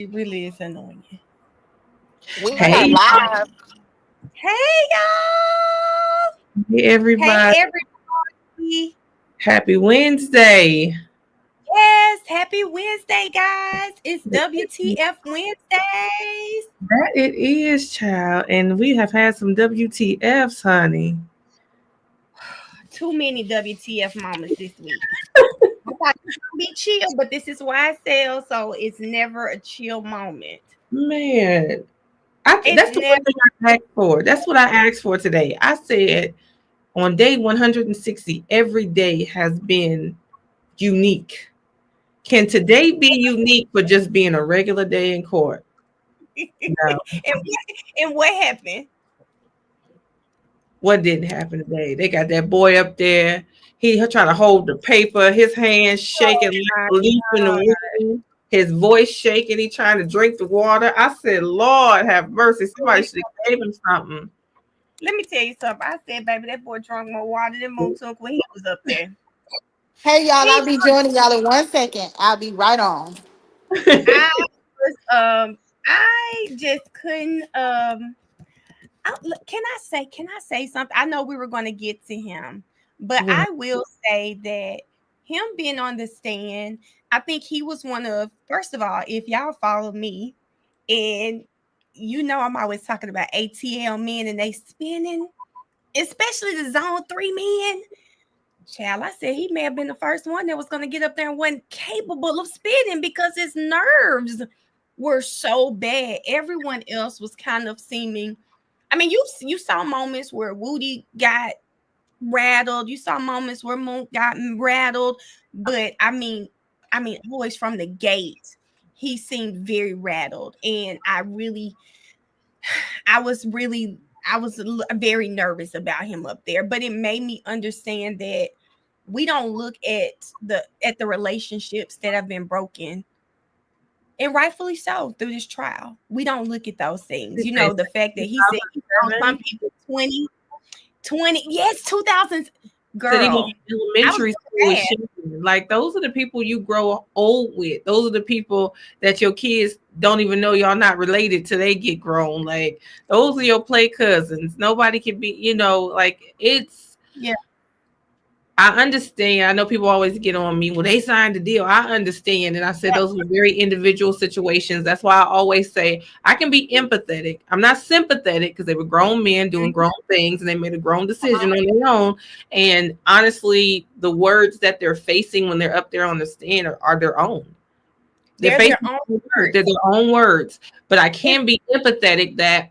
It really is annoying. We Hey, are live. Hey, y'all. hey everybody. Hey, everybody. Happy Wednesday. Yes, happy Wednesday, guys. It's WTF Wednesdays. That it is, child. And we have had some WTFs, honey. Too many WTF moments this week. I thought it was gonna be chill, but this is why I sell, so it's never a chill moment. Man, It's that's the one never. thing I asked for. That's what I asked for today. I said on day 160, every day has been unique. Can today be unique for just being a regular day in court? No. and what happened? What didn't happen today? They got that boy up there. He trying to hold the paper, his hands shaking like a leaf in the wind, his voice shaking. He trying to drink the water. I said, Lord have mercy. Somebody should have gave him something. Let me tell you something. I said, baby, that boy drunk more water than Moon took when he was up there. Hey, y'all, I'll be joining y'all in 1 second. I'll be right on. I I just couldn't can I say something? I know we were going to get to him, but Yeah. I will say that him being on the stand, I think he was one of, first of all, if y'all follow me, and you know I'm always talking about ATL men and they spinning, especially the zone 3 men. Child, I said he may have been the first one that was going to get up there and wasn't capable of spinning because his nerves were so bad. Everyone else was kind of seeming. I mean, you saw moments where Woody got rattled. You saw moments where Moon got rattled. But I mean, always from the gate, he seemed very rattled, and I was very nervous about him up there. But it made me understand that we don't look at the relationships that have been broken, and rightfully so, through this trial. We don't look at those things. You know, the fact that he said he found some people 20, yes, 2000s. Girl, Elementary school, like those are the people you grow old with. Those are the people that your kids don't even know y'all not related till they get grown. Like those are your play cousins. Nobody can be, like it's. Yeah. I understand. I know people always get on me when they signed the deal. I understand. And I said those were very individual situations. That's why I always say I can be empathetic. I'm not sympathetic because they were grown men doing grown things and they made a grown decision on their own. And honestly, the words that they're facing when they're up there on the stand are their own. They're facing their own words. They're their own words. But I can be empathetic that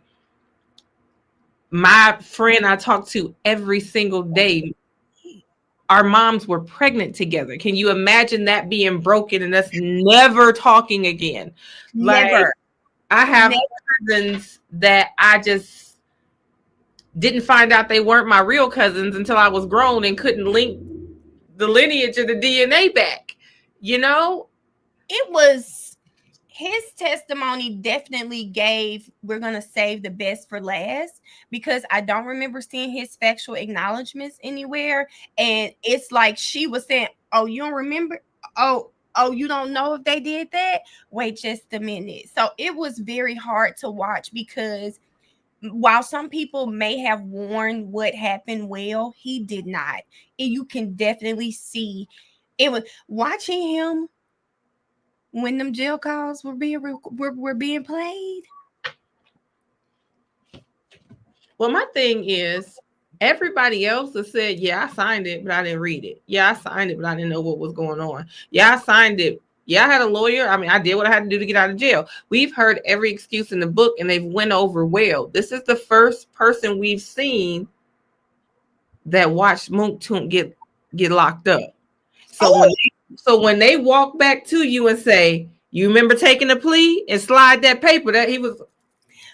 my friend I talk to every single day, our moms were pregnant together. Can you imagine that being broken and us never talking again? Never. Like, I have cousins that I just didn't find out they weren't my real cousins until I was grown and couldn't link the lineage of the DNA back. It was his testimony definitely gave, we're going to save the best for last, because I don't remember seeing his factual acknowledgments anywhere. And it's like she was saying, oh, you don't remember? Oh, you don't know if they did that? Wait just a minute. So it was very hard to watch because while some people may have worn what happened well, he did not. And you can definitely see it was watching him when them jail calls were being played. Well, my thing is, everybody else has said, yeah, I signed it, but I didn't read it. Yeah, I signed it, but I didn't know what was going on. Yeah, I signed it. Yeah, I had a lawyer. I mean, I did what I had to do to get out of jail. We've heard every excuse in the book, and they've went over well. This is the first person we've seen that watched Mook Toon get locked up. So when they walk back to you and say, you remember taking a plea and slide that paper that he was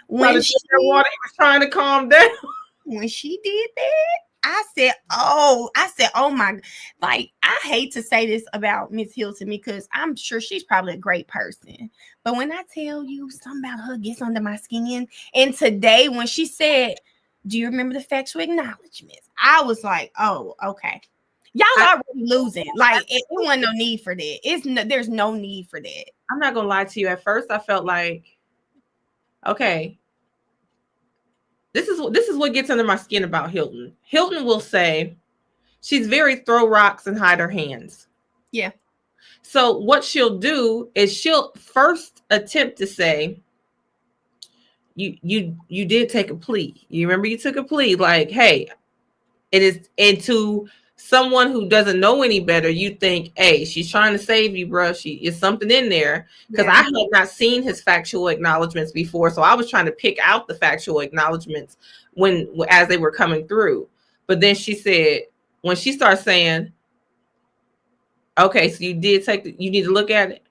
when she was trying to calm down. When she did that, I said, oh my, like, I hate to say this about Miss Hilton because I'm sure she's probably a great person. But when I tell you something about her gets under my skin, and today when she said, do you remember the factual acknowledgments? I was like, oh, okay. Y'all already losing. Like, it wasn't no need for that. There's no need for that. I'm not gonna lie to you. At first, I felt like, okay, this is what gets under my skin about Hilton. Hilton will say she's very throw rocks and hide her hands. Yeah. So what she'll do is she'll first attempt to say, you did take a plea. You remember you took a plea, like, hey, it is. And to someone who doesn't know any better, you think, hey, she's trying to save you, bro. She is something in there. Because I had not seen his factual acknowledgments before, so I was trying to pick out the factual acknowledgments when as they were coming through. But then she said, when she starts saying, okay, so you did you need to look at it.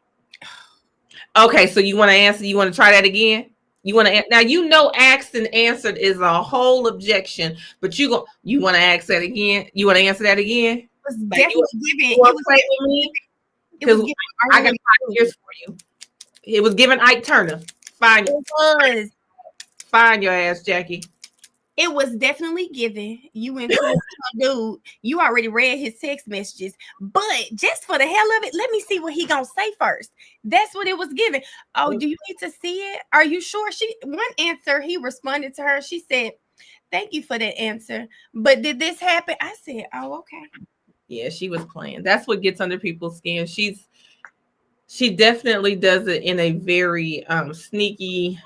Okay, so you want to answer? You want to try that again? You want to now? You know, asked and answered is a whole objection, but you want to ask that again? You want to answer that again? It was Like, definitely you want to play with me? Because I got 5 years for you. It was given Ike Turner. Find your ass, Jackie. It was definitely given. You went to dude. You already read his text messages, but just for the hell of it, let me see what he gonna say first. That's what it was given. Oh, do you need to see it? Are you sure? One answer he responded to her. She said, "Thank you for that answer, but did this happen?" I said, "Oh, okay." Yeah, she was playing. That's what gets under people's skin. She definitely does it in a very sneaky,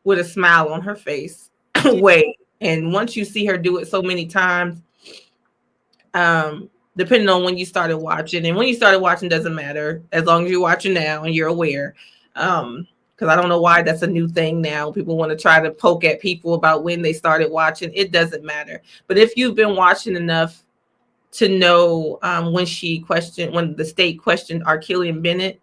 with a smile on her face way. And once you see her do it so many times, depending on when you started watching, and when you started watching doesn't matter as long as you're watching now and you're aware. Because I don't know why that's a new thing now. People want to try to poke at people about when they started watching. It doesn't matter. But if you've been watching enough to know when the state questioned Archelian Bennett,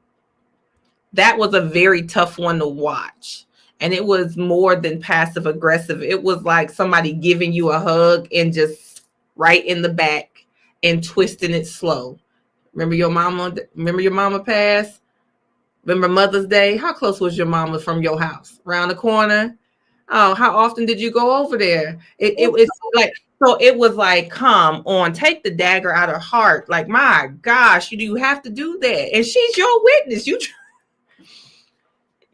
that was a very tough one to watch. And it was more than passive aggressive. It was like somebody giving you a hug and just right in the back and twisting it slow. Remember your mama passed? Remember Mother's Day? How close was your mama from your house? Around the corner? Oh, how often did you go over there? It's like, so it was like, come on, take the dagger out of her heart. Like, my gosh, you have to do that. And she's your witness.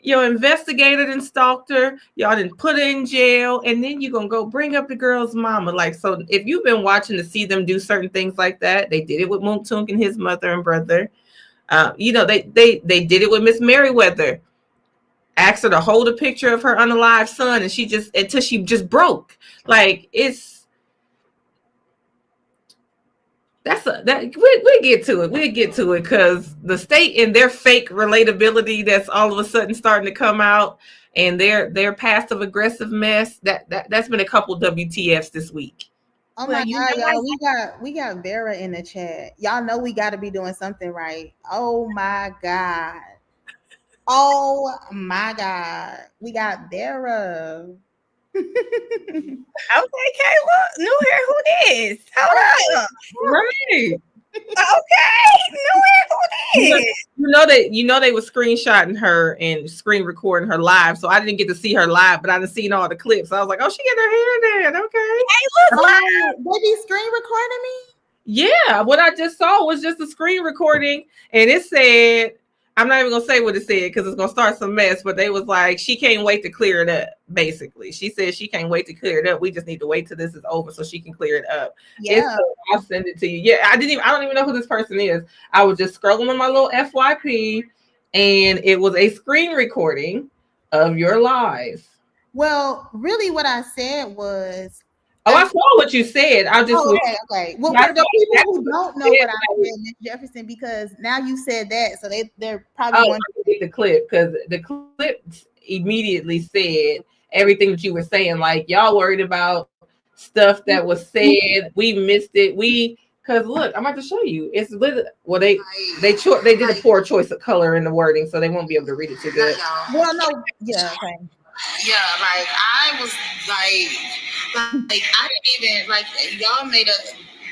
Your investigator and stalked her. Y'all didn't put her in jail. And then you're going to go bring up the girl's mama. Like, so if you've been watching to see them do certain things like that, they did it with Moontunk and his mother and brother. They did it with Miss Merriweather. Asked her to hold a picture of her unalive son, and until she just broke. Like, we'll get to it. We'll get to it because the state and their fake relatability that's all of a sudden starting to come out, and their passive aggressive mess that's been a couple WTFs this week. Oh my God, y'all, we got Vera in the chat. Y'all know we got to be doing something right. Oh my God. Oh my God. We got Vera. Okay, Kayla. New hair, who this? Hold up. Right. Okay, new hair, who this? You know they were screenshotting her and screen recording her live, so I didn't get to see her live, but I done seen all the clips. I was like, oh, she got her hair done. Okay. Kayla's live. They be screen recording me? Yeah, what I just saw was just a screen recording, and it said, I'm not even gonna say what it said because it's gonna start some mess, but they was like, she can't wait to clear it up. Basically, she said she can't wait to clear it up. We just need to wait till this is over so she can clear it up. Yeah, I'll send it to you. Yeah, I don't even know who this person is. I was just scrolling on my little FYP, and it was a screen recording of your live. Well, really, what I said was. Oh, I saw what you said. I just okay. Well, for the people who don't know what I said, Miss Jefferson, because now you said that, so they're probably going to get the clip because the clip immediately said everything that you were saying. Like, y'all worried about stuff that was said, we missed it. Because look, I'm about to show you. It's literally they did a poor choice of color in the wording, so they won't be able to read it too good. Well, no, yeah, okay. Yeah, like I was like I didn't even like y'all made a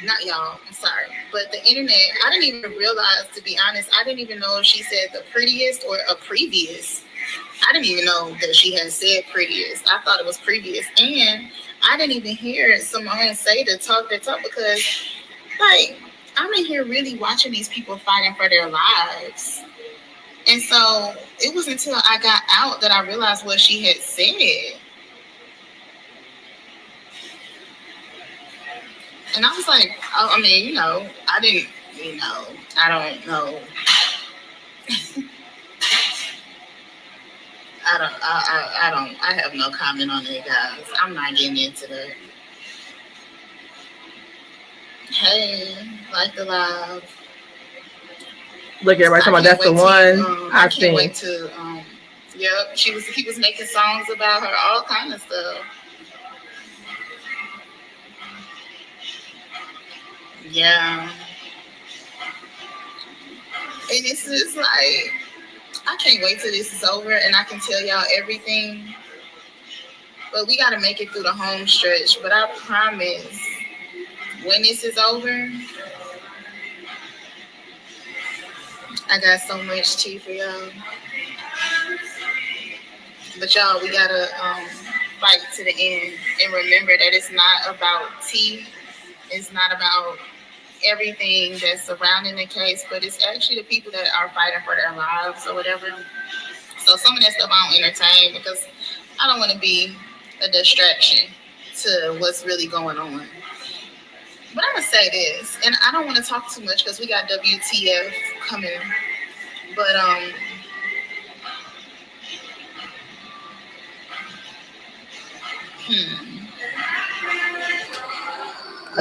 not y'all, I'm sorry, but the internet, I didn't even realize, to be honest, I didn't even know if she said the prettiest or a previous. I didn't even know that she had said prettiest. I thought it was previous. And I didn't even hear someone say to talk because like I'm in here really watching these people fighting for their lives. And so it was until I got out that I realized what she had said. And I was like, oh, I mean, you know, I didn't, you know, I don't know. I have no comment on it, guys. I'm not getting into that. Hey, like the live. Look, everybody talking about that's the one. I can't wait to. Yep, he was making songs about her, all kind of stuff. Yeah, and it's just like I can't wait till this is over and I can tell y'all everything. But we gotta make it through the home stretch. But I promise, when this is over, I got so much tea for y'all. But y'all, we gotta fight to the end and remember that it's not about tea. It's not about everything that's surrounding the case, but it's actually the people that are fighting for their lives or whatever. So some of that stuff I don't entertain because I don't want to be a distraction to what's really going on. But I'm gonna say this, and I don't want to talk too much because we got WTF coming. But I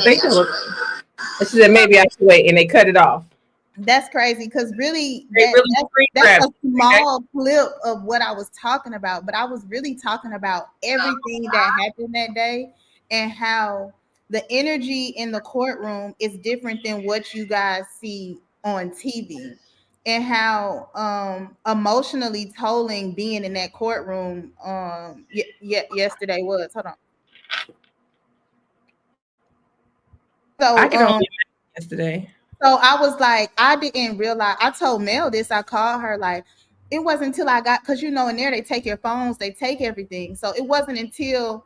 think that was. She said maybe I should wait, and they cut it off. That's crazy because really, that's a small clip of what I was talking about. But I was really talking about everything that happened that day and how the energy in the courtroom is different than what you guys see on TV, and how emotionally tolling being in that courtroom yesterday was. Hold on. So I can only imagine yesterday. So I was like, I didn't realize. I told Mel this. I called her like, it wasn't until I got, because you know in there they take your phones, they take everything. So it wasn't until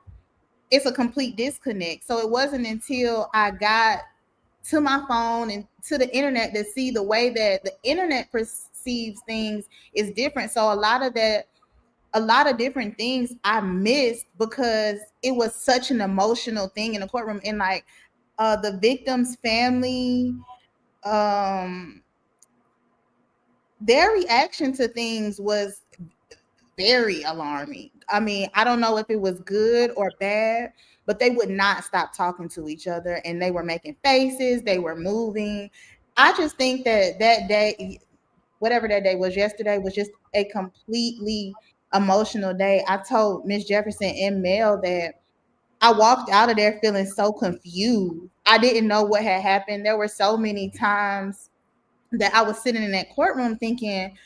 it's a complete disconnect. So it wasn't until I got to my phone and to the internet to see the way that the internet perceives things is different. So a lot of different things I missed because it was such an emotional thing in the courtroom, and like the victim's family, their reaction to things was very alarming. I mean, I don't know if it was good or bad, but they would not stop talking to each other and they were making faces, they were moving. I just think that day, whatever that day was yesterday, was just a completely emotional day. I told Miss Jefferson and Mel that I walked out of there feeling so confused. I didn't know what had happened. There were so many times that I was sitting in that courtroom thinking,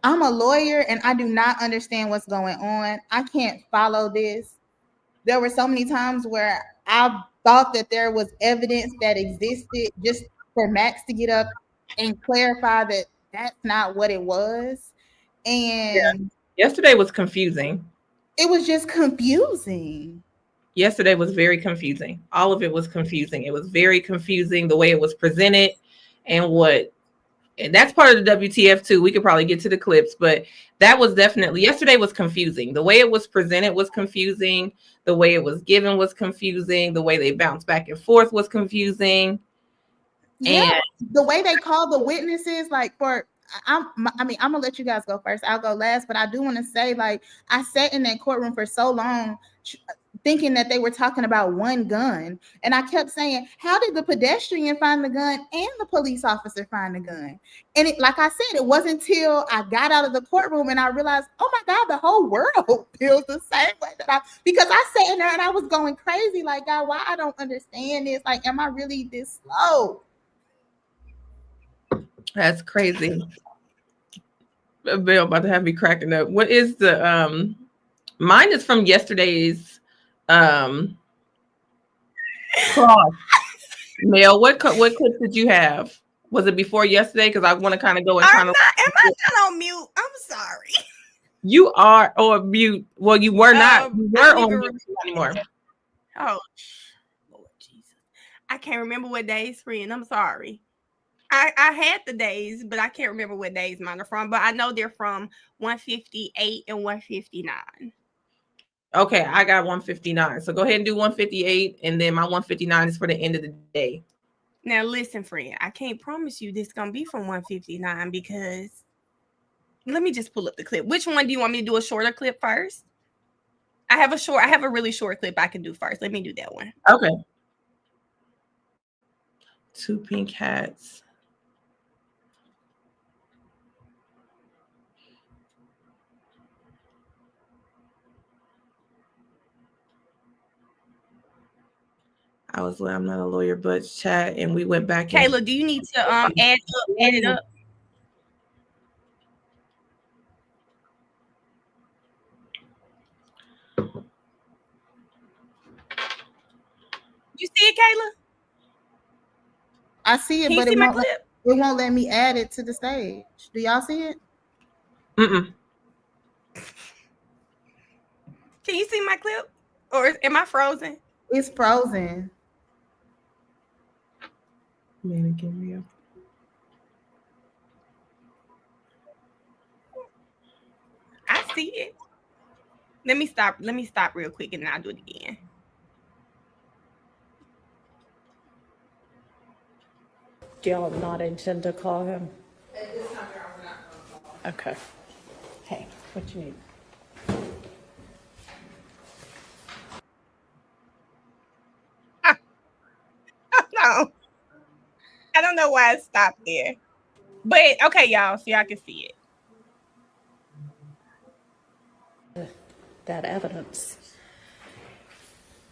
I'm a lawyer and I do not understand what's going on. I can't follow this. There were so many times where I thought that there was evidence that existed just for Max to get up and clarify that that's not what it was. And yesterday was confusing. It was just confusing. Yesterday was very confusing. All of it was confusing. It was very confusing the way it was presented and that's part of the WTF too. We could probably get to the clips, but that was definitely, yesterday was confusing. The way it was presented was confusing. The way it was given was confusing. The way they bounced back and forth was confusing. Yeah, and the way they called the witnesses, like I'm gonna let you guys go first. I'll go last, but I do want to say, like, I sat in that courtroom for so long thinking that they were talking about one gun. And I kept saying, how did the pedestrian find the gun and the police officer find the gun? And like I said, it wasn't until I got out of the courtroom and I realized, oh my God, the whole world feels the same way because I sat in there and I was going crazy. Like, God, why I don't understand this? Like, am I really this slow? That's crazy. Bill about to have me cracking up. What is the mine is from yesterday's cross. Mel, what clip did you have? Was it before yesterday? Because I want to kind of go and kind of. Am I not on mute? I'm sorry. You are on mute. Well, you were not. You were on mute anymore. Oh, Lord Jesus! I can't remember what day is free, and I'm sorry. I had the days, but I can't remember what days mine are from. But I know they're from 158 and 159. Okay, I got 159. So go ahead and do 158, and then my 159 is for the end of the day. Now listen, friend, I can't promise you this gonna be from 159 because let me just pull up the clip. Which one do you want me to do, a shorter clip first? I have a really short clip I can do first. Let me do that one. Okay. 2 pink hats. I'm not a lawyer, but chat, and we went back. Kayla, do you need to add it up? You see it, Kayla? I see it, Can but you see my clip? It won't let me add it to the stage. Do y'all see it? Mm-mm. Can you see my clip? Or am I frozen? It's frozen. Mannequin real. I see it. Let me stop real quick and then I'll do it again. Do y'all not intend to call him? At this time, we're not going to call him. Okay. Hey, what you need? No. I don't know why it stopped there. But okay, y'all, so y'all can see it. That evidence.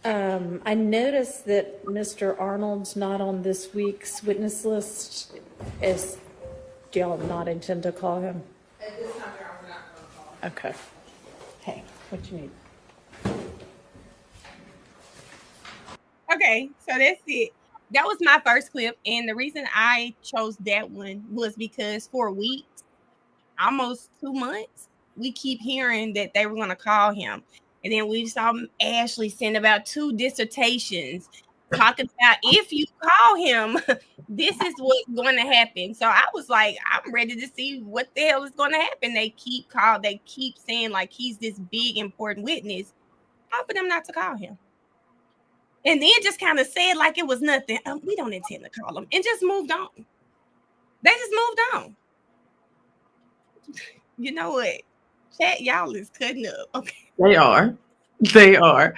I noticed that Mr. Arnold's not on this week's witness list. Do y'all not intend to call him? At this time, we're not going to call him. Okay. Hey, what you need? Okay, so that's it. That was my first clip, and the reason I chose that one was because for weeks, almost 2 months, we keep hearing that they were going to call him. And then we saw Ashley send about 2 dissertations talking about if you call him, this is what's going to happen. So I was like, I'm ready to see what the hell is going to happen. They keep saying like he's this big important witness. How for them not to call him? And then just kind of said like it was nothing. We don't intend to call him, and just moved on. They just moved on. You know what? Chat, y'all is cutting up. Okay. They are.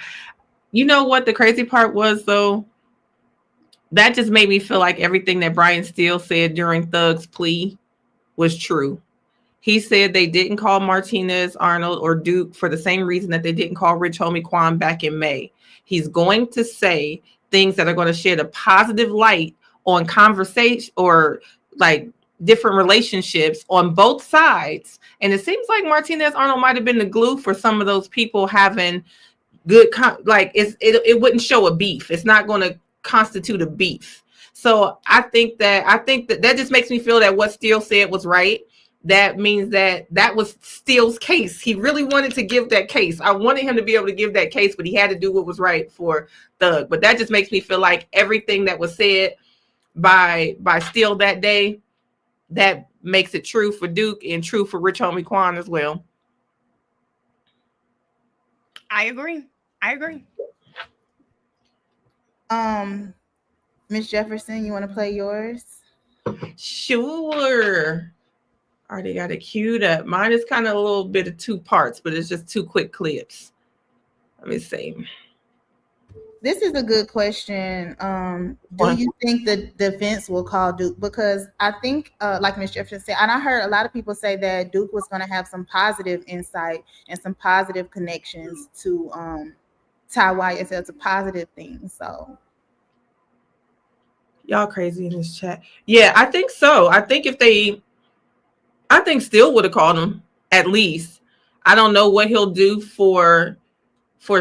You know what the crazy part was, though? That just made me feel like everything that Brian Steele said during Thug's plea was true. He said they didn't call Martinez, Arnold, or Duke for the same reason that they didn't call Rich Homie Quan back in May. He's going to say things that are going to shed a positive light on conversation or like different relationships on both sides. And it seems like Martinez Arnold might have been the glue for some of those people having good, it wouldn't show a beef. It's not going to constitute a beef. So I think that just makes me feel that what Steele said was right. That means that was Steele's case. He really wanted to give that case. I wanted him to be able to give that case, but he had to do what was right for Thug. But that just makes me feel like everything that was said by Steele that day, that makes it true for Duke and true for Rich Homie Quan as well. I agree. Miss Jefferson, you want to play yours? Sure. Already got it queued up. Mine is kind of a little bit of 2 parts, but it's just 2 quick clips. Let me see. This is a good question. Do you think the defense will call Duke? Because I think, like Ms. Jefferson said, and I heard a lot of people say that Duke was going to have some positive insight and some positive connections to Ty Wyatt. It's a positive thing. So, y'all crazy in this chat. Yeah, I think so. I think Steele would have called him at least. I don't know what he'll do for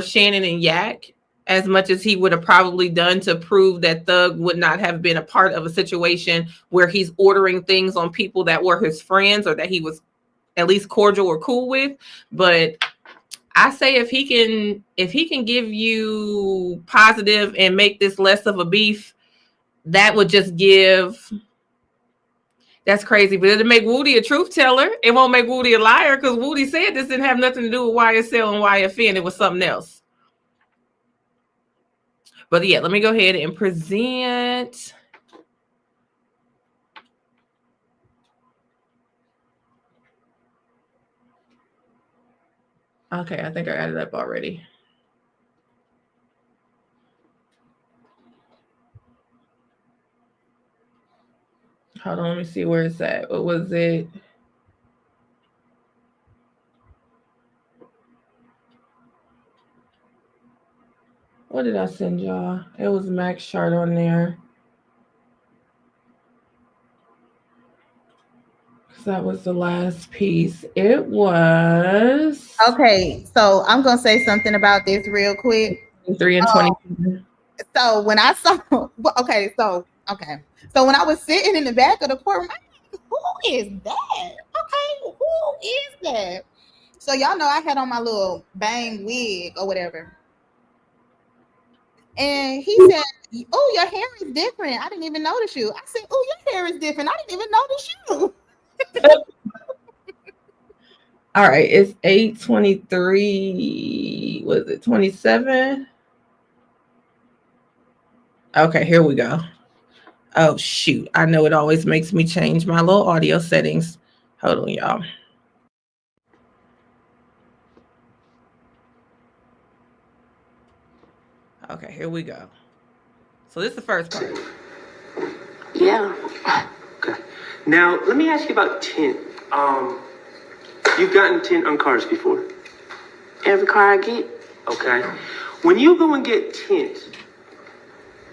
Shannon and Yak, as much as he would have probably done to prove that Thug would not have been a part of a situation where he's ordering things on people that were his friends or that he was at least cordial or cool with. But I say if he can give you positive and make this less of a beef, that would just give That's crazy, but it'll make Woody a truth teller. It won't make Woody a liar because Woody said this didn't have nothing to do with YSL and YFN. It was something else. But yeah, let me go ahead and present. Okay, I think I added up already. Hold on, let me see where it's at. What was it? What did I send y'all? It was Max chart on there. That was the last piece. It was Okay, so I'm gonna say something about this real quick. 3 and 20. So when I saw, so when I was sitting in the back of the courtroom, I'm like, who is that? Okay, who is that? So y'all know I had on my little bang wig or whatever. And he said, oh, your hair is different. I didn't even notice you. I said, oh, your hair is different. I didn't even notice you. All right, it's 8:23. Was it 27? Okay, here we go. Oh, shoot. I know it always makes me change my little audio settings. Hold on, y'all. Okay, here we go. So this is the first part. Yeah. Okay. Now, let me ask you about tint. You've gotten tint on cars before? Every car I get. Okay. When you go and get tint,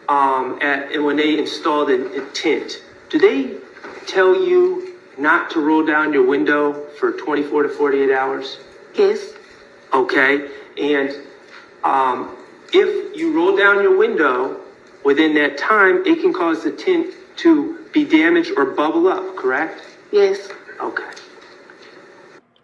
and when they install the tint, do they tell you not to roll down your window for 24 to 48 hours? Yes. Okay. And if you roll down your window within that time, it can cause the tint to be damaged or bubble up, correct? Yes. Okay.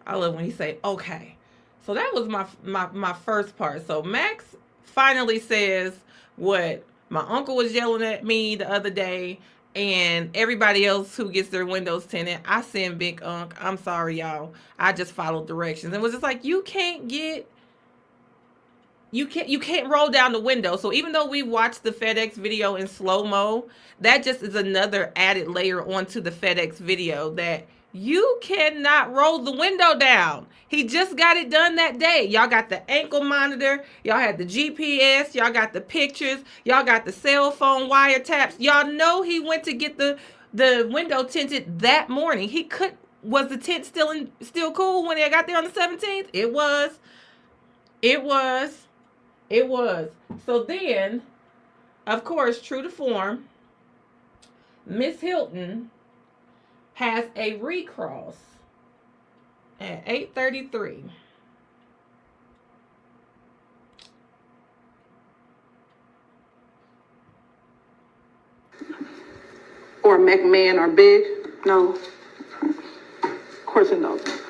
I love when he say, okay. So that was my first part. So Max finally says what my uncle was yelling at me the other day and everybody else who gets their windows tinted. I send Big Unc. I'm sorry, y'all. I just followed directions. And was just like, you can't roll down the window. So even though we watched the FedEx video in slow-mo, that just is another added layer onto the FedEx video that you cannot roll the window down. He just got it done that day. Y'all got the ankle monitor. Y'all had the GPS. Y'all got the pictures. Y'all got the cell phone wiretaps. Y'all know he went to get the window tinted that morning. Was the tint still cool when they got there on the 17th? It was. So then, of course, true to form, Miss Hilton has a recross at 8:33. Or McMahon or Big? No. Of course it doesn't.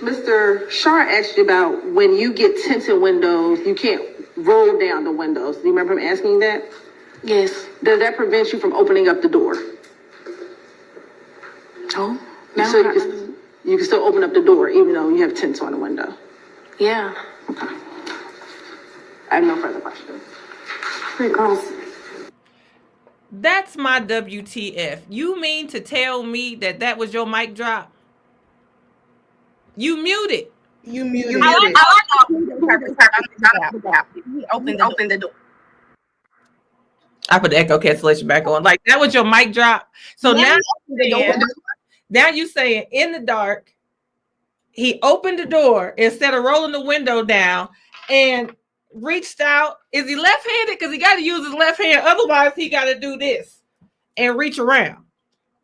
Mr. Shar asked you about when you get tinted windows, you can't roll down the windows. Do you remember him asking that? Yes. Does that prevent you from opening up the door? Oh, no. So you can still open up the door even though you have tints on the window? Yeah. Okay. I have no further questions. Pretty close. That's my WTF. You mean to tell me that was your mic drop? You muted. You muted. I like he opened the door. I put the echo cancellation back on. Like that was your mic drop. So now you saying in the dark, he opened the door instead of rolling the window down and reached out. Is he left-handed? Because he got to use his left hand. Otherwise, he got to do this and reach around.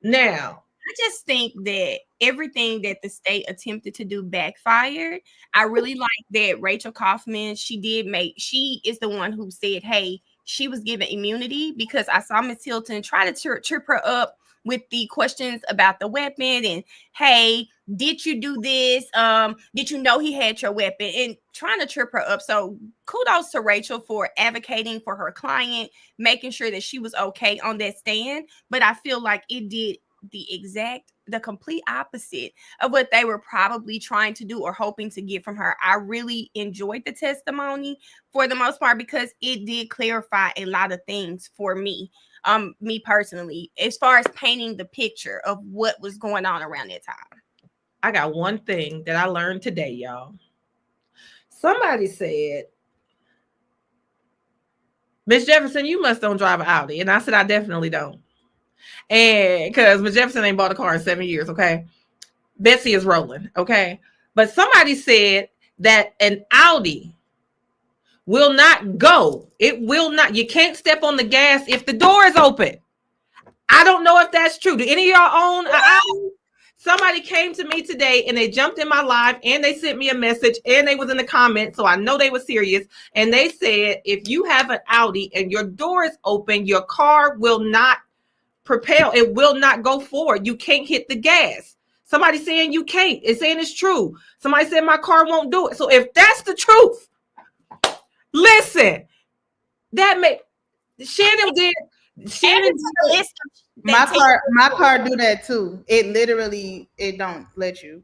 Now, I just think that everything that the state attempted to do backfired. I really like that Rachel Kaufman, she is the one who said, hey, she was given immunity because I saw Miss Hilton try to trip her up with the questions about the weapon and, hey, did you do this? Did you know he had your weapon? And trying to trip her up. So kudos to Rachel for advocating for her client, making sure that she was okay on that stand. But I feel like it did the complete opposite of what they were probably trying to do or hoping to get from her. I really enjoyed the testimony for the most part because it did clarify a lot of things for me personally, as far as painting the picture of what was going on around that time. I got one thing that I learned today, y'all. Somebody said, Miss Jefferson, you must don't drive an Audi. And I said, I definitely don't. And because Miss Jefferson ain't bought a car in 7 years, okay? Betsy is rolling, okay? But somebody said that an Audi will not go. It will not. You can't step on the gas if the door is open. I don't know if that's true. Do any of y'all own an Audi? Somebody came to me today and they jumped in my live and they sent me a message and they was in the comments, so I know they were serious. And they said, if you have an Audi and your door is open, your car will not propel. It will not go forward. You can't hit the gas. Somebody saying you can't. It's saying it's true. Somebody said my car won't do it. So if that's the truth, listen, that may Shannon did. Shannon did. My car do that too. It don't let you.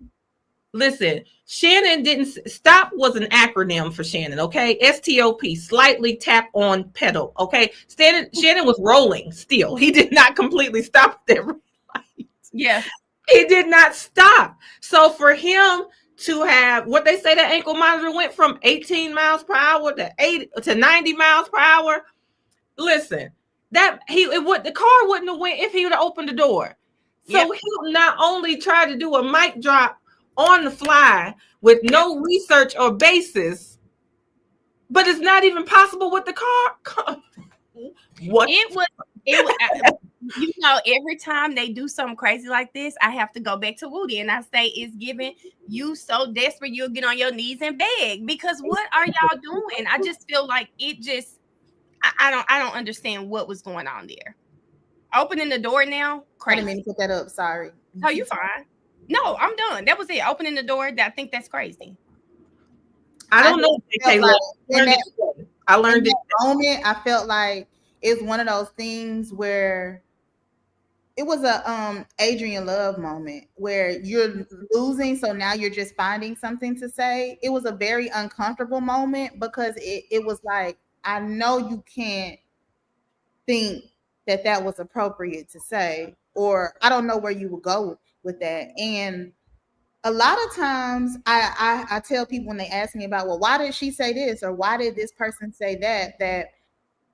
Listen, Shannon didn't stop was an acronym for Shannon, okay? STOP, slightly tap on pedal, okay? Shannon was rolling still. He did not completely stop at every light. Yeah. He did not stop. So for him to have what they say, that ankle monitor went from 18 miles per hour to 90 miles per hour. Listen, the car wouldn't have went if he would have opened the door. So He not only tried to do a mic drop on the fly with no research or basis, but it's not even possible with the car. What? It was you know, every time they do something crazy like this, I have to go back to Woody and I say, it's giving you so desperate you'll get on your knees and beg, because what are y'all doing? I just feel like it just I don't understand what was going on there. Opening the door now, crazy. I didn't mean to put that up. Sorry. Oh, you fine. No, I'm done. That was it. Opening the door. I think that's crazy. I don't know. I learned it. Moment, I felt like it's one of those things where it was a Adrian Love moment where you're losing, so now you're just finding something to say. It was a very uncomfortable moment because it was like, I know you can't think that was appropriate to say, or I don't know where you would go with that. And a lot of times I tell people when they ask me about, well, why did she say this? Or why did this person say that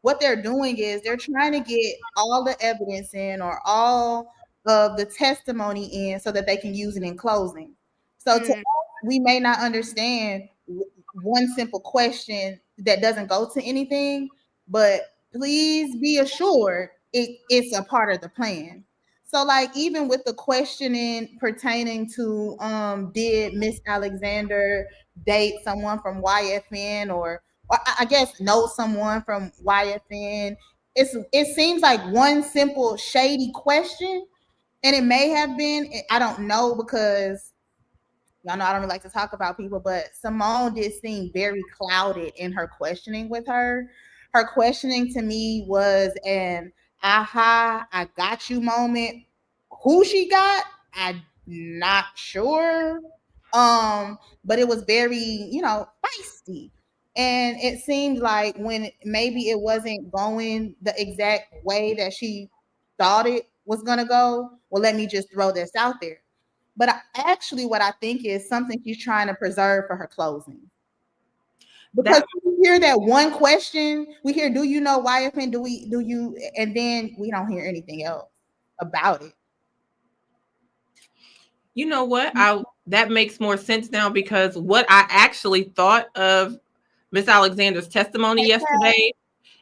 what they're doing is they're trying to get all the evidence in or all of the testimony in so that they can use it in closing. So to us, we may not understand one simple question that doesn't go to anything, but please be assured it's a part of the plan. So like even with the questioning pertaining to did Miss Alexander date someone from YFN or I guess know someone from YFN, it seems like one simple shady question, and it may have been, I don't know, because y'all know I don't really like to talk about people, but Simone did seem very clouded in her questioning with her. Her questioning to me was an aha, I got you moment. Who she got, I'm not sure. But it was very, feisty. And it seemed like when maybe it wasn't going the exact way that she thought it was going to go, well, let me just throw this out there. But actually what I think is something she's trying to preserve for her closing. Because we hear that one question, we hear, do you know YFN? Do you, and then we don't hear anything else about it. You know what? That makes more sense now, because what I actually thought of Miss Alexander's testimony yesterday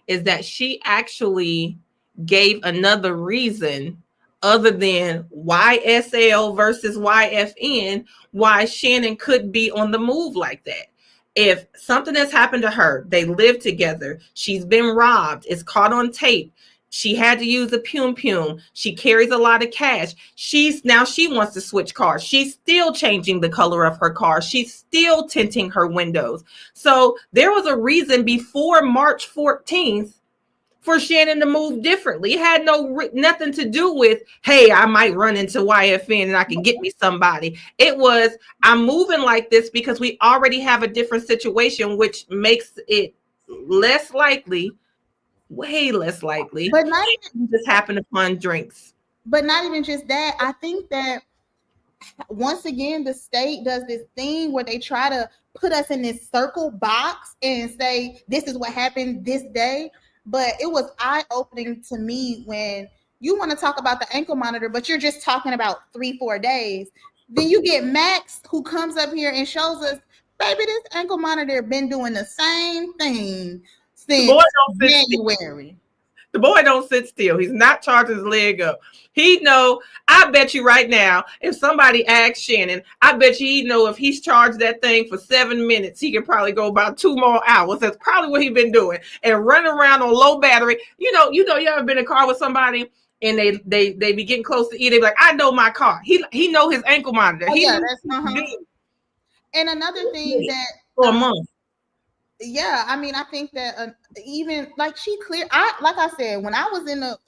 is that she actually gave another reason other than YSL versus YFN, why Shannon could be on the move like that. If something has happened to her, they live together, she's been robbed, it's caught on tape, She had to use a pum. She carries a lot of cash. She wants to switch cars. She's still changing the color of her car. She's still tinting her windows. So there was a reason before March 14th for Shannon to move differently. It had nothing to do with, hey, I might run into YFN and I can get me somebody. It was, I'm moving like this because we already have a different situation, which makes it less likely, way less likely, but not even just happen upon drinks. But not even just that. I think that once again, the state does this thing where they try to put us in this circle box and say, this is what happened this day. But it was eye-opening to me when you want to talk about the ankle monitor, but you're just talking about 3-4 days. Then you get Max, who comes up here and shows us, baby, this ankle monitor been doing the same thing since January. The boy don't sit still. He's not charging his leg up. He know, I bet you right now, if somebody asks Shannon, I bet you he know if he's charged that thing for 7 minutes, he can probably go about 2 more hours. That's probably what he's been doing. And running around on low battery. You ever been in a car with somebody and they be getting close to eat, they be like, I know my car. He know his ankle monitor. And another thing that for a month. Yeah, I mean, I think that even like like I said, when I was in the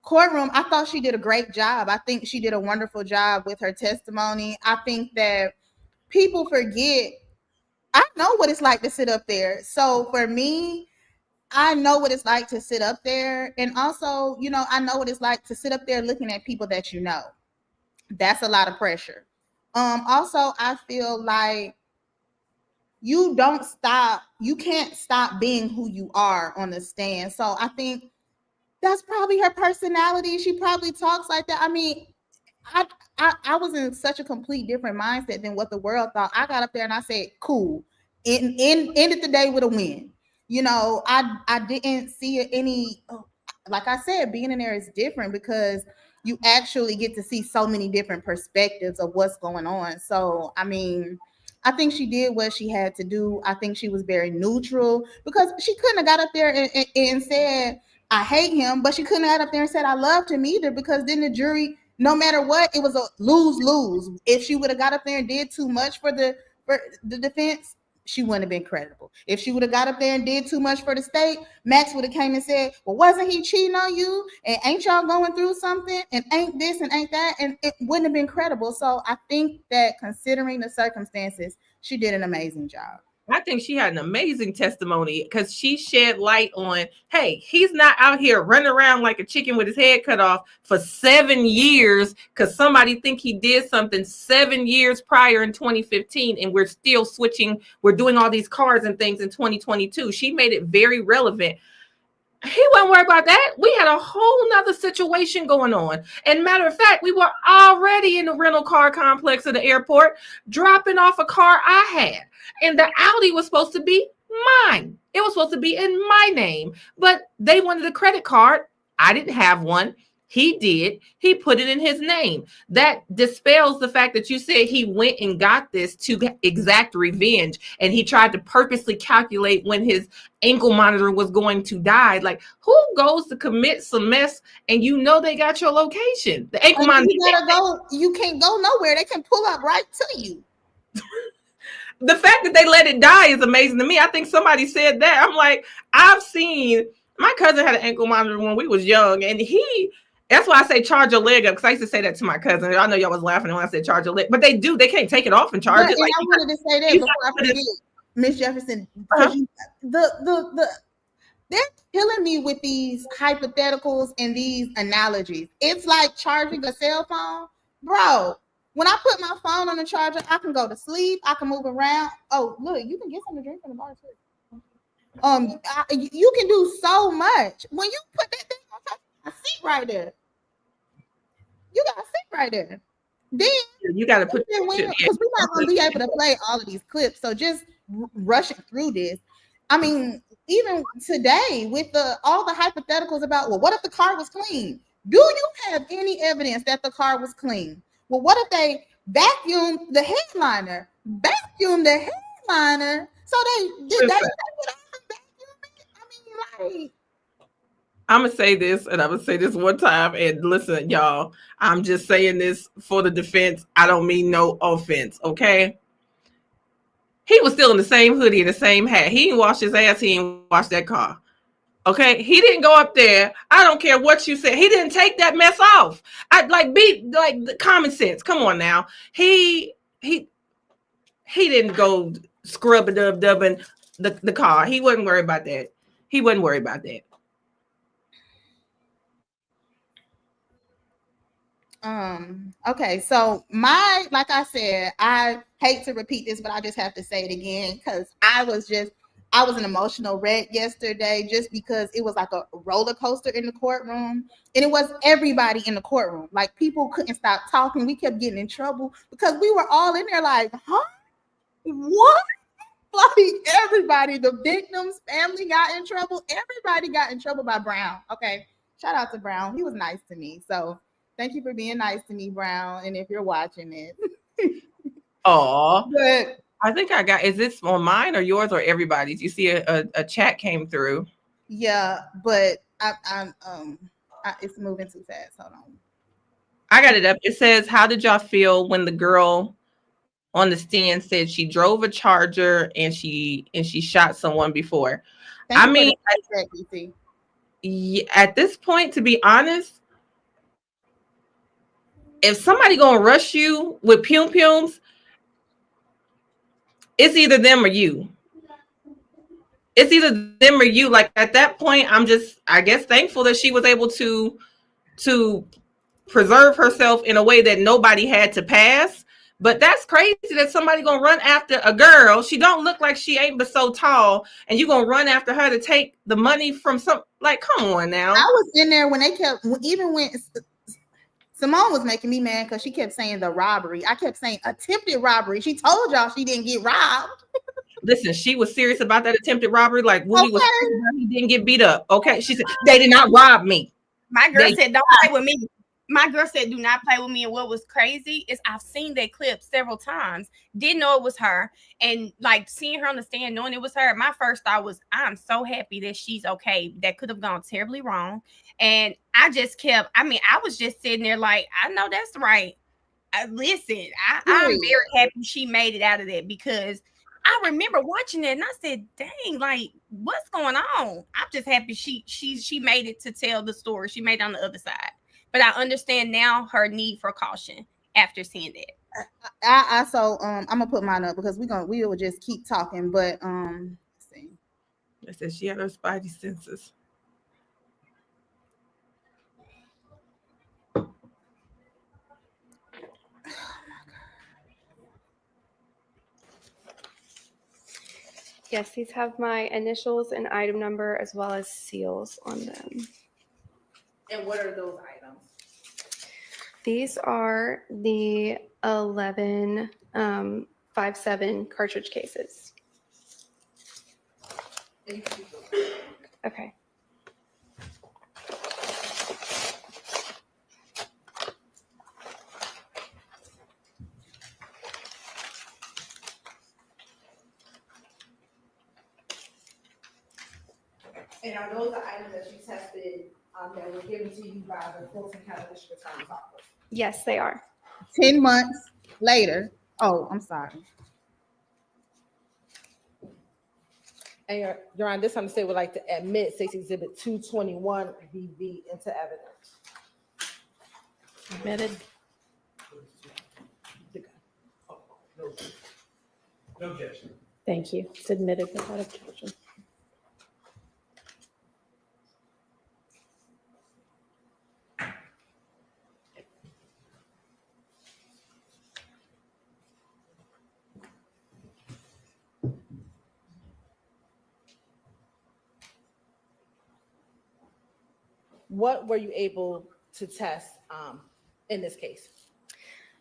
courtroom, I thought she did a great job. I think she did a wonderful job with her testimony. I think that people forget, I know what it's like to sit up there. So for me, I know what it's like to sit up there. And also, I know what it's like to sit up there looking at people that you know. That's a lot of pressure. Also, I feel like you can't stop being who you are on the stand. So I think that's probably her personality. She probably talks like that. I mean, I was in such a complete different mindset than what the world thought. I got up there and I said, cool. Ended the day with a win. I didn't see any, like I said, being in there is different because you actually get to see so many different perspectives of what's going on. So, I mean, I think she did what she had to do. I think she was very neutral because she couldn't have got up there and said, I hate him, but she couldn't have got up there and said, I loved him either, because then the jury, no matter what, it was a lose-lose. If she would have got up there and did too much for the defense, she wouldn't have been credible. If she would have got up there and did too much for the state, Max would have came and said, well, wasn't he cheating on you? And ain't y'all going through something? And ain't this and ain't that? And it wouldn't have been credible. So I think that considering the circumstances, she did an amazing job. I think she had an amazing testimony because she shed light on, hey, he's not out here running around like a chicken with his head cut off for 7 years because somebody think he did something 7 years prior in 2015, and we're still switching. We're doing all these cars and things in 2022. She made it very relevant. He wasn't worried about that. We had a whole nother situation going on. And matter of fact, we were already in the rental car complex of the airport, dropping off a car I had. And the Audi was supposed to be mine. It was supposed to be in my name, but they wanted a credit card. I didn't have one. He did. He put it in his name. That dispels the fact that you said he went and got this to exact revenge, and he tried to purposely calculate when his ankle monitor was going to die. Like, who goes to commit some mess and they got your location? The ankle monitor. You can't go nowhere. They can pull up right to you. The fact that they let it die is amazing to me. I think somebody said that. I'm like, I've seen, my cousin had an ankle monitor when we was young, and that's why I say charge your leg up, because I used to say that to my cousin. I know y'all was laughing when I said charge your leg, but they can't take it off and charge it. Like, I wanted to say that before I forget, Miss Jefferson, they're killing me with these hypotheticals and these analogies. It's like charging a cell phone. Bro, when I put my phone on the charger, I can go to sleep. I can move around. Oh, look, you can get something to drink from the bar too. You can do so much. When you put that thing on top of a seat right there, you got a seat right there. Then you got to put because we're not going to be able to play all of these clips. So just rushing through this. I mean, even today with all the hypotheticals about, well, what if the car was clean? Do you have any evidence that the car was clean? Well, what if they vacuumed the headliner? So they did they vacuum it? I mean, like, I'm gonna say this, and I'm gonna say this one time. And listen, y'all, I'm just saying this for the defense. I don't mean no offense, okay? He was still in the same hoodie and the same hat. He didn't wash his ass. He didn't wash that car. Okay, he didn't go up there. I don't care what you said. He didn't take that mess off. I be the common sense. Come on now. He didn't go scrubbing dubbing the car. He wasn't worried about that. He wasn't worried about that. Okay, so like I said, I hate to repeat this, but I just have to say it again because I was an emotional wreck yesterday just because it was like a roller coaster in the courtroom, and it was everybody in the courtroom. Like, people couldn't stop talking. We kept getting in trouble because we were all in there like, huh? What? Like, everybody, the victims' family got in trouble. Everybody got in trouble by Brown. Okay, shout out to Brown. He was nice to me. So thank you for being nice to me, Brown. And if you're watching it. Oh, but I think I got, is this on mine or yours or everybody's? You see a chat came through. Yeah, but it's moving too fast. Hold on. I got it up. It says, how did y'all feel when the girl on the stand said she drove a Charger and she shot someone before? I mean, at this point, to be honest, if somebody gonna rush you with pum-pums, it's either them or you. It's either them or you. Like, at that point, I'm just, I guess, thankful that she was able to preserve herself in a way that nobody had to pass. But that's crazy that somebody gonna run after a girl. She don't look like she ain't but so tall, and you gonna run after her to take the money from some, like, come on now. I was in there when they kept, even when Simone was making me mad because she kept saying the robbery. I kept saying attempted robbery. She told y'all she didn't get robbed. Listen, she was serious about that attempted robbery. Like, Woody was serious about he didn't get beat up. Okay, she said they did not rob me. My girl said, "Don't play with me." My girl said, "Do not play with me." And what was crazy is I've seen that clip several times. Didn't know it was her, and like seeing her on the stand, knowing it was her. My first thought was, "I'm so happy that she's okay." That could have gone terribly wrong, and I just kept. I mean, I was just sitting there like, "I know that's right." Listen, I'm very happy she made it out of that because I remember watching it and I said, "Dang, like what's going on?" I'm just happy she made it to tell the story. She made it on the other side. But I understand now her need for caution after seeing that. So I'm gonna put mine up because we will just keep talking. But let's see. It says she had her spidey senses. Yes, these have my initials and item number as well as seals on them. And what are those items? These are the 1157 cartridge cases. Okay. And are those the items that you tested that were given to you by the Fulton County District Attorney's Office? Yes, they are. 10 months later. Oh, I'm sorry. And Your Honor, this time the state would like to admit State's Exhibit 221 BV into evidence. Admitted. No objection. Thank you. It's admitted without objection. What were you able to test in this case?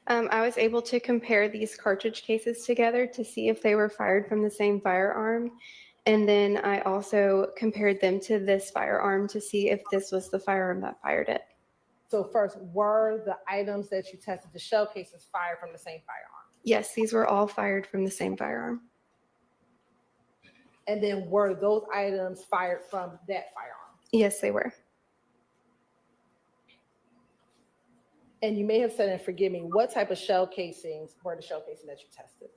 I was able to compare these cartridge cases together to see if they were fired from the same firearm. And then I also compared them to this firearm to see if this was the firearm that fired it. So first, were the items that you tested, the shell cases, fired from the same firearm? Yes, these were all fired from the same firearm. And then were those items fired from that firearm? Yes, they were. And you may have said, and forgive me, what type of shell casings were the shell casings that you tested?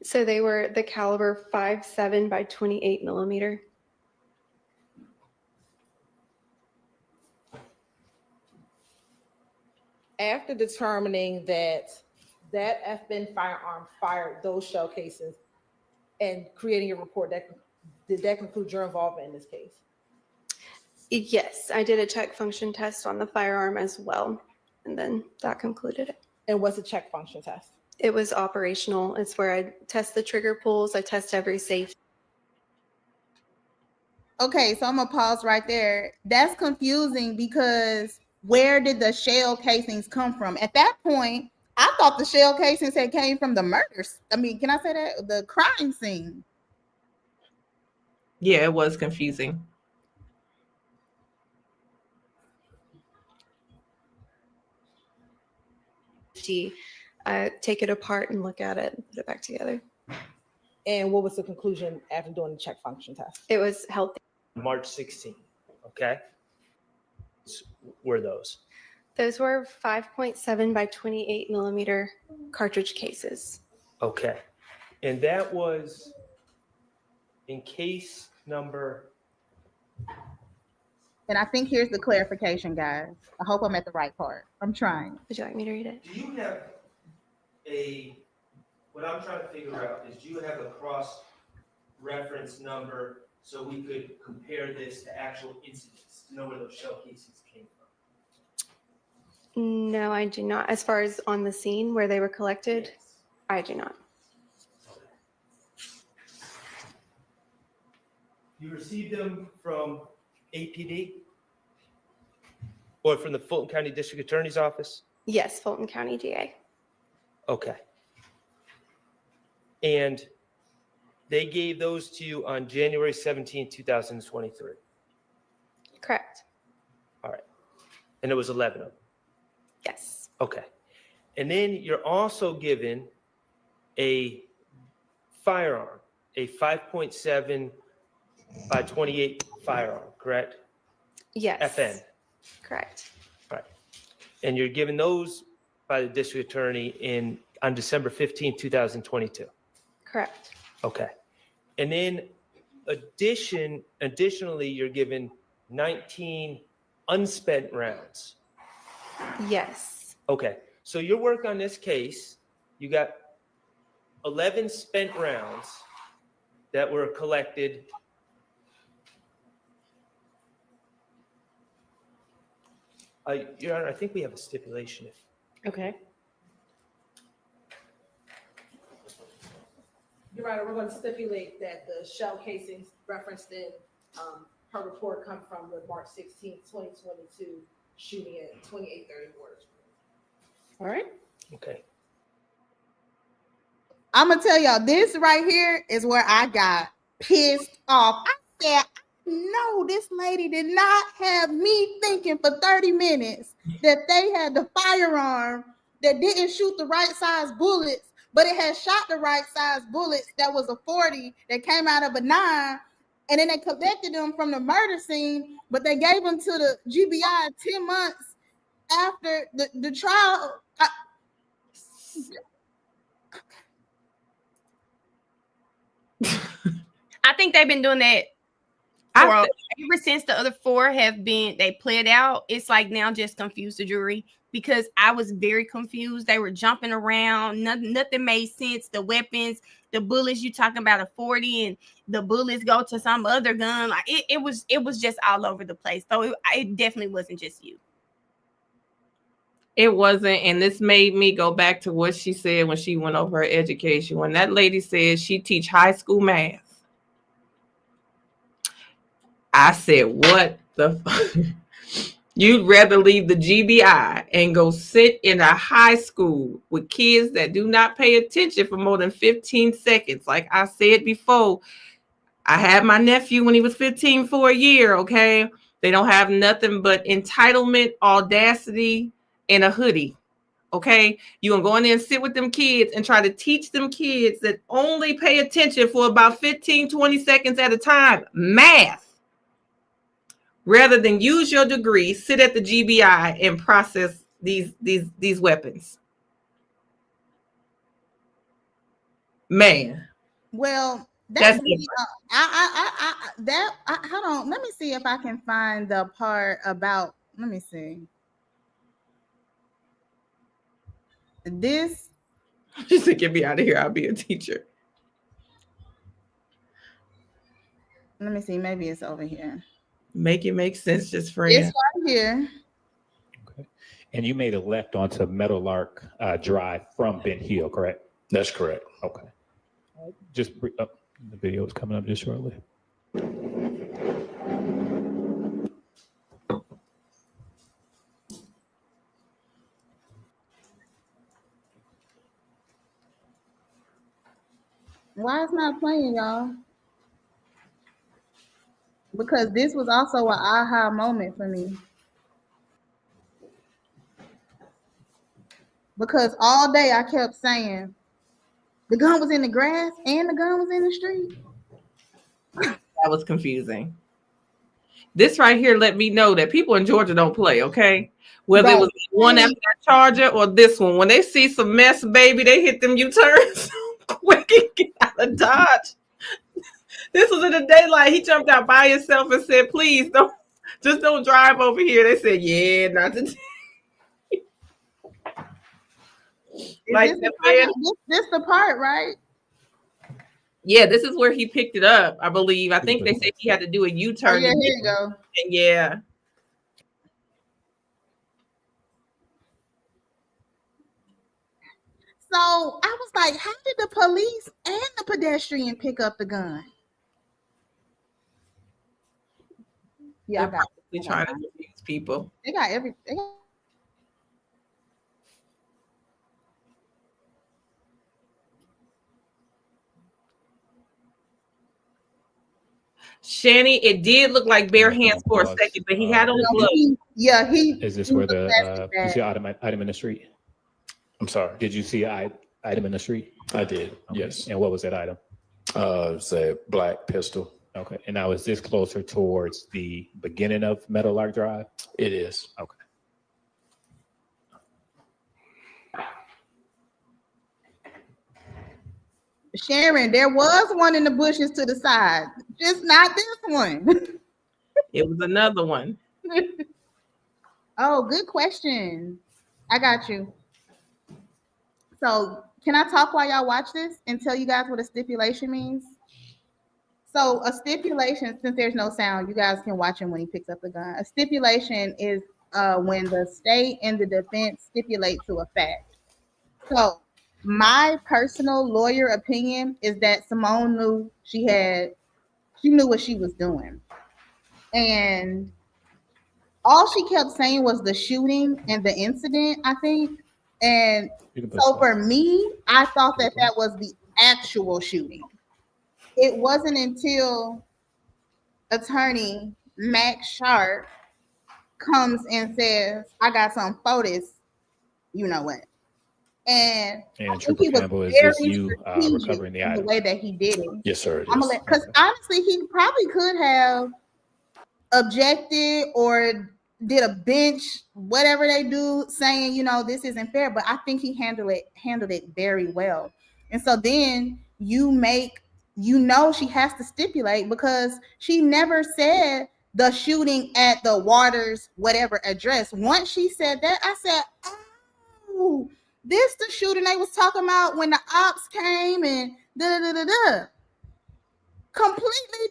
So they were the caliber 5.7 by 28 millimeter. After determining that FN firearm fired those shell casings and creating a report, did that conclude your involvement in this case? Yes, I did a check function test on the firearm as well, and then that concluded it. And what's a check function test? It was operational. It's where I test the trigger pulls, I test every safety. Okay, so I'm gonna pause right there. That's confusing because where did the shell casings come from? At that point, I thought the shell casings had came from the murders. I mean, can I say that? The crime scene. Yeah, it was confusing. Take it apart and look at it and put it back together. And what was the conclusion after doing the check function test? It was healthy. March 16th, okay? Were those? Those were 5.7 by 28 millimeter cartridge cases. Okay. And that was in case number... And I think here's the clarification, guys. I hope I'm at the right part. I'm trying. Would you like me to read it? Do you have what I'm trying to figure out is, do you have a cross-reference number so we could compare this to actual incidents to know where those shell casings came from? No, I do not. As far as on the scene where they were collected, Yes. I do not. Okay. You received them from APD or from the Fulton County District Attorney's Office? Yes, Fulton County DA. Okay. And they gave those to you on January 17, 2023. Correct. All right. And it was 11 of them. Yes. Okay. And then you're also given a firearm, a 5.7 by 28 firearm, correct? Yes. FN. Correct. All right. And you're given those by the district attorney on December 15, 2022. Correct. Okay. And then additionally, you're given 19 unspent rounds. Yes. Okay. So your work on this case, you got 11 spent rounds that were collected. Your Honor, I think we have a stipulation. Okay. You're right. We're going to stipulate that the shell casings referenced in her report come from the March 16, 2022 shooting at 2830 Borders. All right. Okay. I'm gonna tell y'all, this right here is where I got pissed off. I said, no, this lady did not have me thinking for 30 minutes that they had the firearm that didn't shoot the right size bullets, but it had shot the right size bullets. That was a 40 that came out of a 9. And then they collected them from the murder scene, but they gave them to the GBI 10 months after the trial. I think they've been doing that ever since the other 4 they played out. It's like now just confuse the jury, because I was very confused. They were jumping around. Nothing made sense. The weapons, the bullets, you talking about a 40 and the bullets go to some other gun. Like it was just all over the place. So it definitely wasn't just you. It wasn't. And this made me go back to what she said when she went over her education. When that lady said she teach high school math, I said, what the fuck? You'd rather leave the GBI and go sit in a high school with kids that do not pay attention for more than 15 seconds. Like I said before, I had my nephew when he was 15 for a year, okay? They don't have nothing but entitlement, audacity, and a hoodie, okay? You're going to go in there and sit with them kids and try to teach them kids that only pay attention for about 15, 20 seconds at a time, math, rather than use your degree, sit at the GBI and process these weapons. Man. Well, That's hold on. Let me see if I can find the part about. Let me see. This. She said, "Get me out of here. I'll be a teacher." Let me see. Maybe it's over here. Make it make sense, just friend. It's right here. Okay. And you made a left onto Meadowlark Drive from Ben Hill, correct? That's correct. Okay. Just up. The video is coming up just shortly. Why it's not playing, y'all? Because this was also an aha moment for me. Because all day I kept saying, the gun was in the grass and the gun was in the street. That was confusing. This right here let me know that people in Georgia don't play, okay? Whether it was one after that Charger or this one. When they see some mess, baby, they hit them U-turns quick and get out of Dodge. This was in the daylight. He jumped out by himself and said, please don't drive over here. They said, yeah, not today. Like this the part, right? Yeah, this is where he picked it up, I believe. I think they said he had to do a U-turn. Oh, yeah, here you go. And yeah. So I was like, how did the police and the pedestrian pick up the gun? Yeah, they're probably trying to confuse people. They got everything. Shanny, it did look like bare hands for a second, but he had on gloves. Is this where the you see item in the street? I'm sorry. Did you see an item in the street? I did. Okay. Yes. And what was that item? It's a black pistol. Okay. And now is this closer towards the beginning of Meadowlark Drive? It is. Okay. Sharon, there was one in the bushes to the side, just not this one. It was another one. Oh, good question. I got you. So can I talk while y'all watch this and tell you guys what a stipulation means? So a stipulation, since there's no sound, you guys can watch him when he picks up the gun. A stipulation is when the state and the defense stipulate to a fact. So my personal lawyer opinion is that Simone knew she knew what she was doing. And all she kept saying was the shooting and the incident, I think. And so for me, I thought that was the actual shooting. It wasn't until attorney Max Sharp comes and says, I got some photos, you know what. And Trooper Campbell, is this you recovering the item? The way that he did it. Yes, sir. Because honestly, he probably could have objected or did a bench, whatever they do, saying, this isn't fair. But I think he handled it very well. And so then she has to stipulate, because she never said the shooting at the Waters whatever address. Once she said that, I said, oh, this the shooting they was talking about when the ops came and da-da-da-da-da. Completely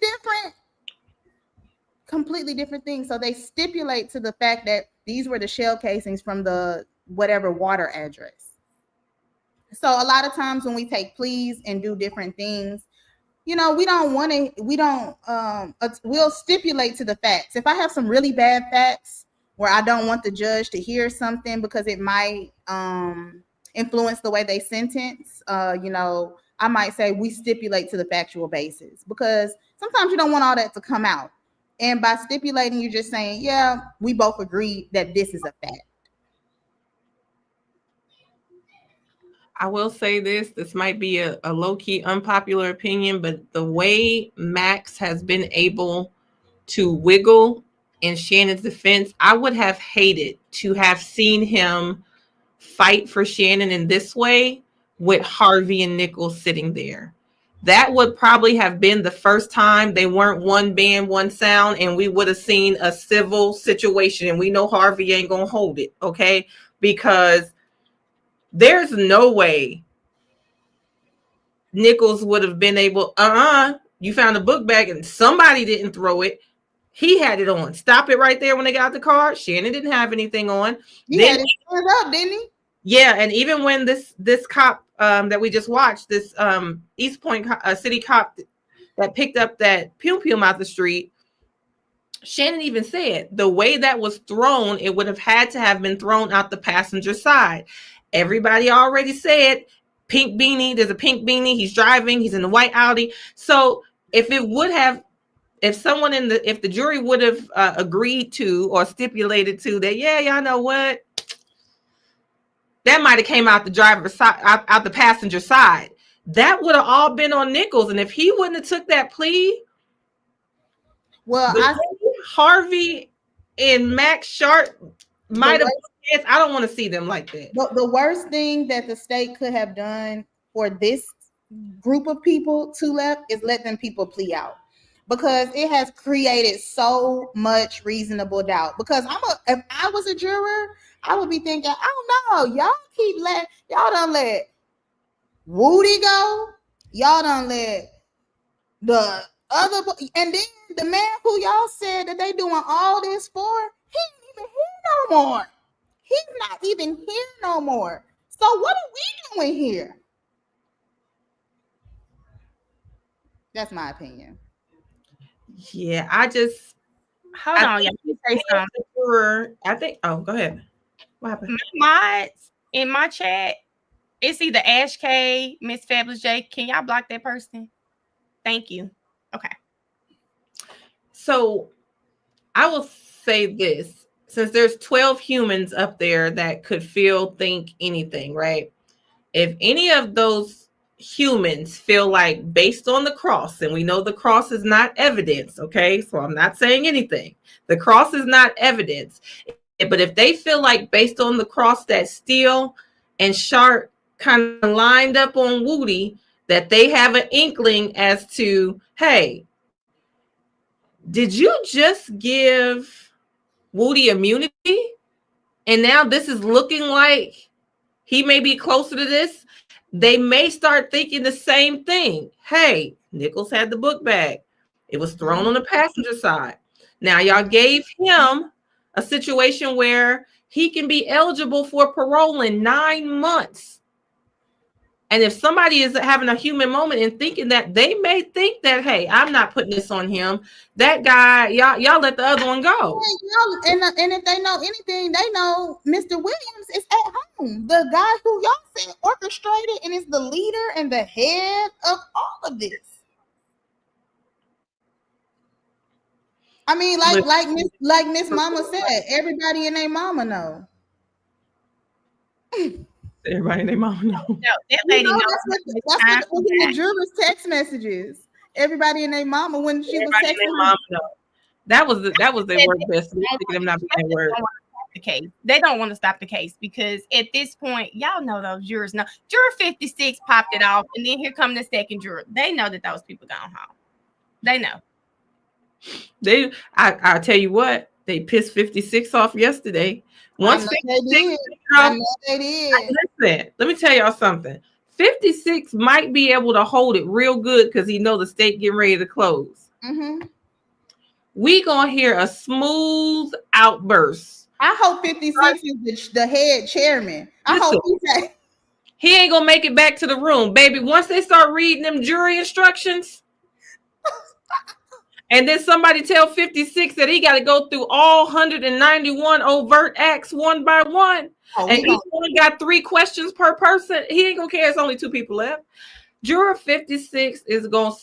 different things. So they stipulate to the fact that these were the shell casings from the whatever water address. So a lot of times when we take pleas and do different things, we'll stipulate to the facts. If I have some really bad facts where I don't want the judge to hear something because it might influence the way they sentence, I might say we stipulate to the factual basis, because sometimes you don't want all that to come out. And by stipulating, you're just saying, yeah, we both agree that this is a fact. I will say this might be a low-key unpopular opinion, but the way Max has been able to wiggle in Shannon's defense, I would have hated to have seen him fight for Shannon in this way with Harvey and Nichols sitting there. That would probably have been the first time they weren't one band, one sound, and we would have seen a civil situation. And we know Harvey ain't gonna hold it, okay? Because there's no way Nichols would have been able, you found a book bag and somebody didn't throw it. He had it on. Stop it right there when they got the car. Shannon didn't have anything on. He had his hands up, didn't he? Yeah, and even when this cop that we just watched, this East Point city cop that picked up that Pum out the street, Shannon even said the way that was thrown, it would have had to have been thrown out the passenger side. Everybody already said pink beanie. There's a pink beanie. He's driving. He's in the white Audi. So if it would have, if the jury would have agreed to or stipulated to that, yeah, y'all know what, that might have came out the driver's side, out the passenger side. That would have all been on Nichols, and if he wouldn't have took that plea, well, Harvey and Max Sharp might have. I don't want to see them like that. The worst thing that the state could have done for this group of people, two left, is let them people plea out, because it has created so much reasonable doubt. Because if I was a juror, I would be thinking, I don't know, y'all done let Woody go, y'all done let the other, and then the man who y'all said that they doing all this for, he ain't even here no more. He's not even here no more. So what are we doing here? That's my opinion. Yeah, I just hold on, y'all. Let me say something. I think. Oh, go ahead. What happened? Mods in my chat. It's either Ash K, Miss Fabulous J. Can y'all block that person? Thank you. Okay. So I will say this: since there's 12 humans up there that could feel, think anything, right? If any of those humans feel like, based on the cross, and we know the cross is not evidence, okay? So I'm not saying anything. The cross is not evidence. But if they feel like, based on the cross, that Steele and Sharp kind of lined up on Woody, that they have an inkling as to, hey, did you just give Woody immunity? And now this is looking like he may be closer to this. They may start thinking the same thing. Hey, Nichols had the book bag. It was thrown on the passenger side. Now y'all gave him a situation where he can be eligible for parole in 9 months. And if somebody is having a human moment and thinking that, they may think that, hey, I'm not putting this on him. That guy, y'all let the other one go. And if they know anything, they know Mr. Williams is at home. The guy who y'all said orchestrated and is the leader and the head of all of this. I mean, like Miss Mama said, everybody and their mama know. Everybody and their mama know. No, that lady knows. That's what the jurors' text messages. Everybody and their mama when she was texting her. That was their word best. Them not being their word. The case. They don't want to stop the case because at this point, y'all know those jurors know. Juror 56 popped it off, and then here come the second juror. They know that those people gone home. They know. I tell you what, they pissed 56 off yesterday. Once they did. Listen, let me tell y'all something. 56 might be able to hold it real good because he know the state getting ready to close. Mm-hmm. We gonna hear a smooth outburst. I hope 56 is the head chairman. I hope he ain't gonna make it back to the room, baby. Once they start reading them jury instructions. And then somebody tell 56 that he got to go through all 191 overt acts one by one. And he only got 3 questions per person. He ain't going to care. It's only 2 people left. Juror 56 is going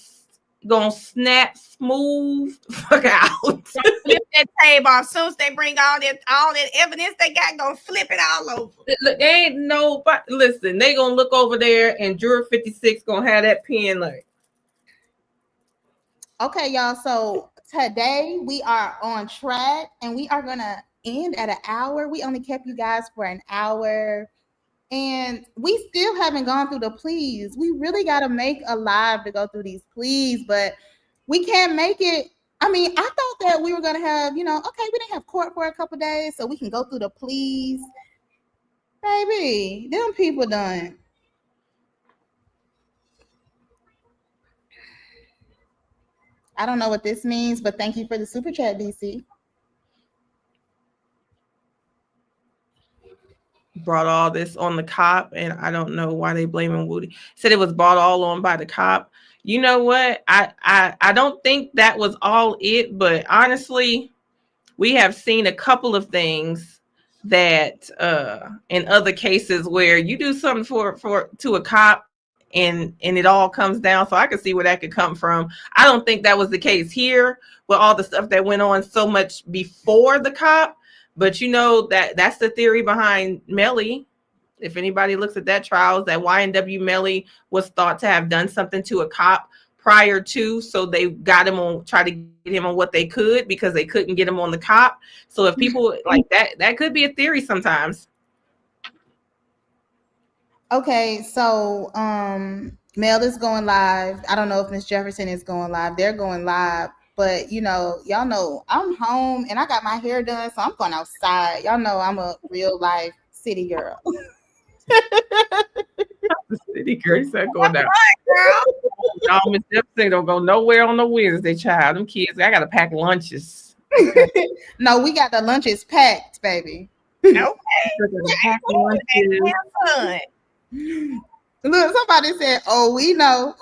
to snap smooth fuck out. Flip that table off. As soon as they bring all that evidence they got, going to flip it all over. Look, ain't nobody. Listen, they going to look over there and juror 56 going to have that pen like. Okay, y'all. So today we are on track and we are gonna end at an hour. We only kept you guys for an hour. And we still haven't gone through the pleas. We really got to make a live to go through these pleas, but we can't make it. I mean, I thought that we were going to have, okay, we didn't have court for a couple days, so we can go through the pleas. Baby, them people done. I don't know what this means, but thank you for the super chat, DC. Brought all this on the cop, and I don't know why they blaming Woody. Said it was brought all on by the cop. You know what? I don't think that was all it, but honestly, we have seen a couple of things that in other cases where you do something to a cop and it all comes down. So I can see where that could come from. I don't think that was the case here with all the stuff that went on so much before the cop. But that's the theory behind Melly. If anybody looks at that trial, that YNW Melly was thought to have done something to a cop prior to, so they got him on, try to get him on what they could because they couldn't get him on the cop. So if people like that could be a theory sometimes. Okay, so Mel is going live. I don't know if Miss Jefferson is going live. They're going live. But, y'all know I'm home and I got my hair done, so I'm going outside. Y'all know I'm a real life city girl. City girl, you said going down. No, Miss Jefferson don't go nowhere on the Wednesday, child. Them kids, I got to pack lunches. No, we got the lunches packed, baby. Okay. Pack lunches. Look, somebody said, "Oh, we know."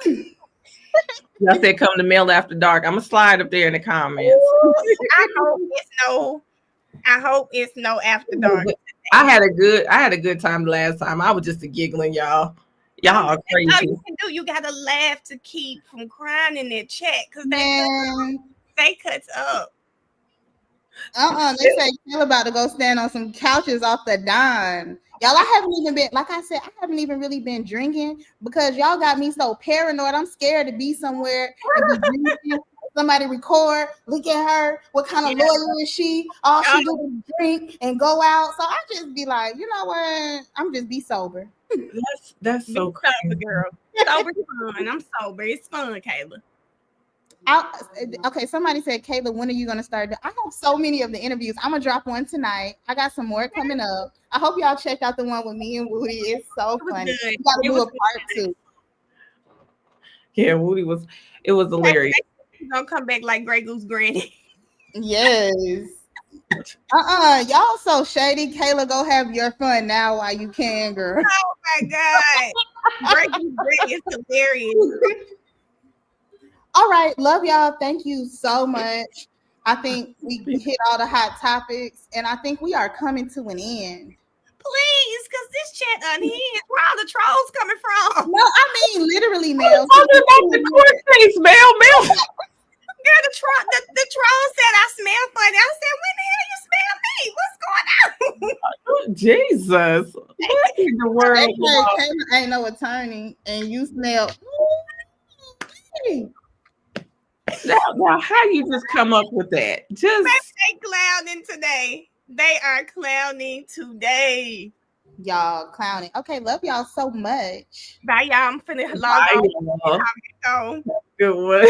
Y'all said come to Mail After Dark. I'm gonna slide up there in the comments. I hope it's no After Dark. I had a good time last time. I was just giggling, y'all. Y'all are crazy. All you can do, you gotta laugh to keep from crying in their chat because they cuts up. They say Phil about to go stand on some couches off the dime. Y'all, I haven't even been, like I said, I haven't even really been drinking because y'all got me so paranoid. I'm scared to be somewhere and be drinking. Somebody record, look at her. What kind of lawyer is she? All she do is drink and go out. So I just be like, you know what? I'm just be sober. That's so crazy, girl. Sober's fun. I'm sober. It's fun, Kayla. Okay, somebody said, Kayla, when are you gonna start? I have so many of the interviews. I'm gonna drop one tonight. I got some more coming up. I hope y'all checked out the one with me and Woody. It's so funny. You gotta do a part 2. Yeah, Woody was hilarious. He's gonna come back like Grey Goose Granny. Yes. Y'all so shady. Kayla, go have your fun now while you can, girl. Oh my God. Grey Goose Granny is hilarious. All right, love y'all. Thank you so much. I think we hit all the hot topics, and I think we are coming to an end. Please, because this chat unhinged. Where all the trolls coming from? No, I mean literally, Mel. Talking about the court case, Mel. Girl, the troll said I smell funny. I said, when the hell you smell me? What's going on? Jesus. What in the world? Kayla ain't no attorney, and you smell. Now, how you just come up with that? Just they clowning today. They are clowning today. Y'all clowning. Okay, love y'all so much. Bye, y'all. I'm finna log on. Good one.